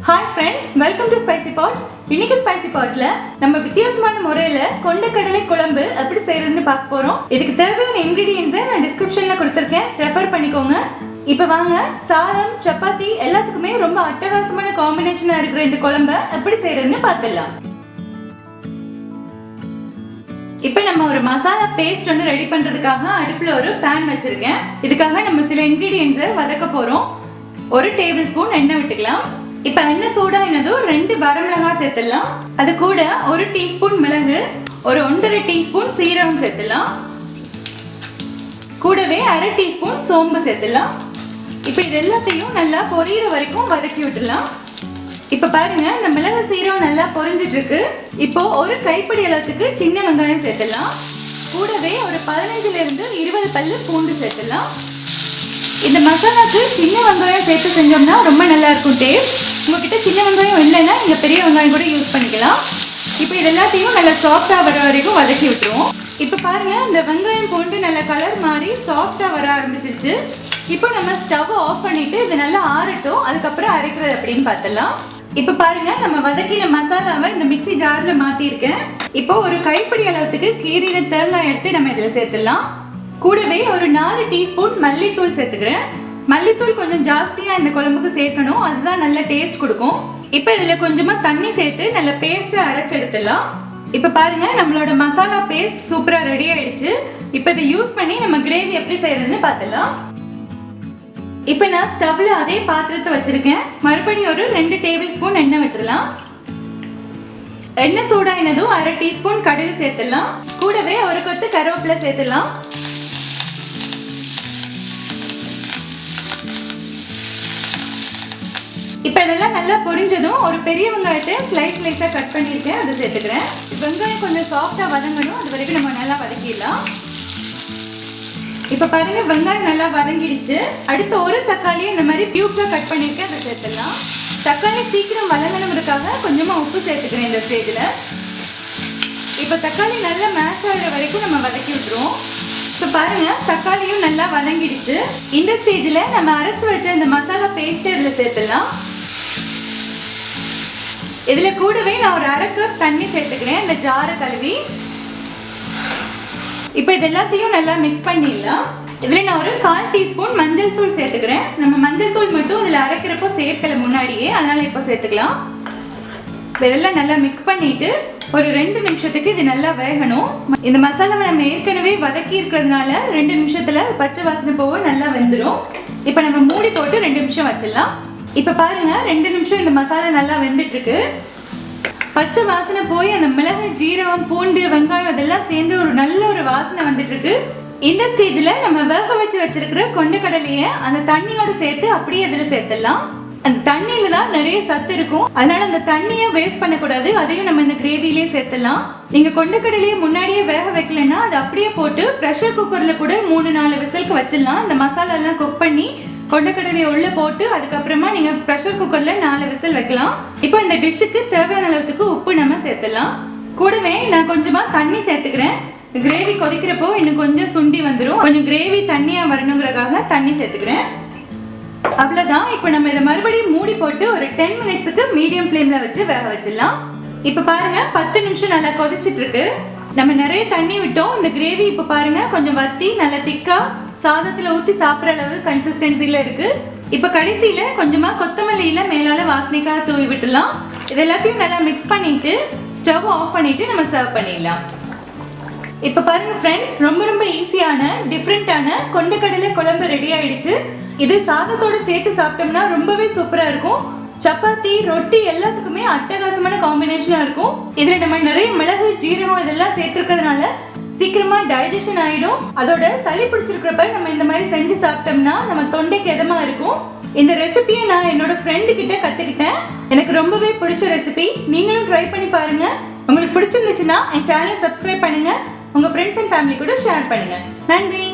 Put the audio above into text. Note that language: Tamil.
Hi friends, welcome to Spicy Pot. இன்னைக்கு Spicy Potல நம்ம வித்தியாசமான முறையில கொண்டக்கடலை குழம்பு எப்படி செய்யறதுன்னு பார்க்க போறோம். இதுக்கு தேவையான ingredients நான் descriptionல கொடுத்திருக்கேன். ரெஃபர் பண்ணிக்கோங்க. இப்போ வாங்க சாதம், சப்பாத்தி எல்லாத்துக்குமே ரொம்ப அட்டகாசமான காம்பினேஷனா இருக்கிற இந்த குழம்பை எப்படி செய்யறதுன்னு பார்த்துடலாம். இப்போ நம்ம ஒரு மசாலா பேஸ்ட் ஒன்று ரெடி பண்றதுக்காக அடுப்புல ஒரு பேன் வச்சிருக்கேன். இதுக்காக நம்ம சில ingredients வதக்க போறோம். 1 டேபிள்ஸ்பூன் எண்ணெய் விட்டுக்கலாம். இப்போ எண்ணெய் சூடாயினதும் 2 வரமிளகாய் சேர்த்துடலாம். அது கூட 1 டீஸ்பூன் மிளகு, ஒரு 1.5 டீஸ்பூன் சீரகம் சேர்த்துடலாம். கூடவே 1/2 டீஸ்பூன் சோம்பு சேர்த்துடலாம். இப்போ இது எல்லாத்தையும் நல்லா பொரியிற வரைக்கும் வதக்கி விட்டுடலாம். இப்போ பாருங்க, இந்த மிளகு சீரகம் நல்லா பொரிஞ்சிட்டு இருக்கு. இப்போ ஒரு கைப்பிடி அளவுக்கு சின்ன வெங்காயம் சேர்த்துடலாம். கூடவே ஒரு 15 இருந்து 20 பல்லு பூண்டு சேர்த்துடலாம். இந்த மசாலாக்கு சின்ன வெங்காயம் சேர்த்து செஞ்சோம்னா ரொம்ப நல்லா இருக்கும் டேஸ்ட். உங்ககிட்ட சின்ன வெங்காயம் இல்லைன்னா நீங்க பெரிய வெங்காயம் கூட யூஸ் பண்ணிக்கலாம். இப்போ இது எல்லாத்தையும் நல்லா சாஃப்டா வர வரைக்கும் வதக்கி விட்டுருவோம். இப்போ பாருங்க, இந்த வெங்காயம் பூண்டு நல்ல கலர் மாறி சாஃப்டா வர ஆரம்பிச்சிருச்சு. இப்போ நம்ம ஸ்டவ் ஆஃப் பண்ணிட்டு இது நல்லா ஆறட்டும், அதுக்கப்புறம் அரைக்கிறது அப்படின்னு பார்த்துடலாம். இப்போ பாருங்க, நம்ம வதக்கின மசாலாவை இந்த மிக்ஸி ஜார்ல மாத்திருக்கேன். இப்போ ஒரு கைப்பிடி அளவுக்கு கீரின தேங்காய் எடுத்து நம்ம இதில் சேர்த்துடலாம். கூடவே ஒரு 4 டீஸ்பூன் மல்லித்தூள் சேர்த்துக்கிறேன். மல்லித்தூள் கொஞ்சம் ஜாஸ்தியா இந்த குழம்புக்கு சேர்க்கணும், அதுதான் நல்ல டேஸ்ட் கொடுக்கும். இப்போ இதுல கொஞ்சமா தண்ணி சேர்த்து நல்ல பேஸ்டா அரைச்சு எடுத்துடலாம். இப்போ பாருங்க, நம்மளோட மசாலா பேஸ்ட் சூப்பரா ரெடி ஆயிடுச்சு. இப்போ இதை யூஸ் பண்ணி நம்ம கிரேவி எப்படி செய்யறதுன்னு பார்த்துடலாம். இப்போ நான் ஸ்டவ்ல அதே பாத்திரத்தை வச்சிருக்கேன். மறுபடியும் ஒரு 2 டேபிள் ஸ்பூன் எண்ணெய் விட்டுடலாம். எண்ணெய் சூடாயினதும் 1/2 டீஸ்பூன் கடுகு சேர்த்துடலாம். கூடவே ஒரு கொத்து கருவேப்பிலை சேர்த்துடலாம். இப்போ இதெல்லாம் நல்லா பொரிஞ்சதும் ஒரு பெரிய வெங்காயத்தை ஸ்லைஸா கட் பண்ணியிருக்கேன், அதை சேர்த்துக்கிறேன். வெங்காயம் கொஞ்சம் சாஃப்டா வதங்கணும், அது வரைக்கும் நம்ம நல்லா வதக்கிடலாம். இப்போ பாருங்க, வெங்காயம் நல்லா வதங்கிடுச்சு. அடுத்து ஒரு தக்காளியை இந்த மாதிரி கியூப்ஸா கட் பண்ணியிருக்கேன், அதை சேர்த்துடலாம். தக்காளி சீக்கிரம் வதங்கணுங்கிறதுக்காக கொஞ்சமா உப்பு சேர்த்துக்கிறேன் இந்த ஸ்டேஜில். இப்போ தக்காளி நல்லா மேஷ் ஆகிற வரைக்கும் நம்ம வதக்கி விட்டுருவோம். இப்போ பாருங்க, தக்காளியும் நல்லா வதங்கிடுச்சு. இந்த ஸ்டேஜில் நம்ம அரைச்சு வச்ச இந்த மசாலா பேஸ்ட் இதில் சேர்த்துடலாம். இதுல கூடவே நான் ஒரு 1/2 கப் தண்ணி சேர்த்துக்கிறேன், இந்த ஜாரை கழுவி. இப்போ இது எல்லாத்தையும் நல்லா மிக்ஸ் பண்ணிடலாம். இதுல நான் ஒரு 1/4 டீஸ்பூன் மஞ்சள் தூள் சேர்த்துக்கிறேன். நம்ம மஞ்சள் தூள் மட்டும் இதுல அரைக்கிறப்போ சேர்க்கல முன்னாடியே, அதனால இப்போ சேர்த்துக்கலாம். இதெல்லாம் நல்லா மிக்ஸ் பண்ணிட்டு ஒரு 2 நிமிஷத்துக்கு இது நல்லா வேகணும். இந்த மசாலாவை நம்ம ஏற்கனவே வதக்கி இருக்கிறதுனால 2 நிமிஷத்துல பச்சை வாசனை போக நல்லா வெந்துடும். இப்போ நம்ம மூடி போட்டு 2 நிமிஷம் வச்சிடலாம். இப்போ பாருங்க, 2 நிமிஷம் இந்த மசாலா நல்லா வெந்துட்டு இருக்கு. பச்சை வாசனை போய் அந்த மிளகு, ஜீரகம், பூண்டு, வெங்காயம் இதெல்லாம் சேர்ந்து ஒரு நல்ல ஒரு வாசனை வந்துட்டு இருக்கு. இந்த ஸ்டேஜ்ல நம்ம வேக வச்சு வச்சிருக்கிற கொண்டக்கடலைய அந்த தண்ணியோட சேர்த்து அப்படியே இதுல சேர்த்துடலாம். அந்த தண்ணியில தான் நிறைய சத்து இருக்கும், அதனால அந்த தண்ணியை வேஸ்ட் பண்ணக்கூடாது. அதையும் நம்ம இந்த கிரேவிலேயே சேர்த்துடலாம். நீங்க கொண்டக்கடலையை முன்னாடியே வேக வைக்கலன்னா அது அப்படியே போட்டு ப்ரெஷர் குக்கர்ல கூட 3-4 விசிலுக்கு வச்சிடலாம். இந்த மசாலா எல்லாம் குக் பண்ணி கொண்டக்கடலையை உள்ள போட்டு அதுக்கப்புறமா நீங்க ப்ரெஷர் குக்கர்ல 4 விசில் வைக்கலாம். இப்போ இந்த டிஷ்ஷுக்கு தேவையான அளவுக்கு உப்பு நம்ம சேர்த்துடலாம். கூடவே நான் கொஞ்சமா தண்ணி சேர்த்துக்கிறேன். கிரேவி கொதிக்கிறப்போ இன்னும் கொஞ்சம் சுண்டி வந்துடும், கொஞ்சம் கிரேவி தண்ணியா வரணுங்கிறதுக்காக தண்ணி சேர்த்துக்கிறேன். அவ்வளவுதான். இப்போ நம்ம இதை மறுபடியும் மூடி போட்டு ஒரு 10 மினிட்ஸுக்கு மீடியம் ஃப்ளேம்ல வச்சு வேக வச்சிடலாம். இப்போ பாருங்க, 10 நிமிஷம் நல்லா கொதிச்சிட்டு இருக்கு. நம்ம நிறைய தண்ணி விட்டோம். இந்த கிரேவி இப்போ பாருங்க கொஞ்சம் வத்தி நல்லா திக்கா சாதத்துல ஊத்தி சாப்பிட்ற அளவு கன்சிஸ்டன்சில இருக்கு. இப்போ கடைசியில கொஞ்சமா கொத்தமல்லியில மேலால வாசனைக்காக தூவி விட்டுலாம். இது எல்லாத்தையும் நல்லா மிக்ஸ் பண்ணிட்டு ஸ்டவ் ஆஃப் பண்ணிட்டு நம்ம சர்வ் பண்ணிடலாம். இப்போ பாருங்க ஃப்ரெண்ட்ஸ், ரொம்ப ரொம்ப ஈஸியான டிஃப்ரெண்டான கொண்டக்கடலை குழம்பு ரெடி ஆயிடுச்சு. இது சாதத்தோட சேர்த்து சாப்பிட்டோம்னா ரொம்பவே சூப்பரா இருக்கும். சப்பாத்தி, ரொட்டி எல்லாத்துக்குமே அட்டகாசமான காம்பினேஷனா இருக்கும். இதுல நம்ம நிறைய மிளகு, ஜீரகம் இதெல்லாம் சேர்த்துருக்கிறதுனால சீக்கிரமா டைஜஷன் ஆயிடும். அதோட சளி பிடிச்சிருக்கிறப்ப நம்ம இந்த மாதிரி செஞ்சு சாப்பிட்டோம்னா நம்ம தொண்டைக்கு எதமா இருக்கும். இந்த ரெசிபியை நான் என்னோட ஃப்ரெண்டு கிட்ட கத்துக்கிட்டேன். எனக்கு ரொம்பவே பிடிச்ச ரெசிபி. நீங்களும் ட்ரை பண்ணி பாருங்க. உங்களுக்கு பிடிச்சிருந்துச்சுன்னா என் சேனலை சப்ஸ்கிரைப் பண்ணுங்க, உங்க ஃப்ரெண்ட்ஸ் அண்ட் ஃபேமிலி கூட ஷேர் பண்ணுங்க. நன்றி.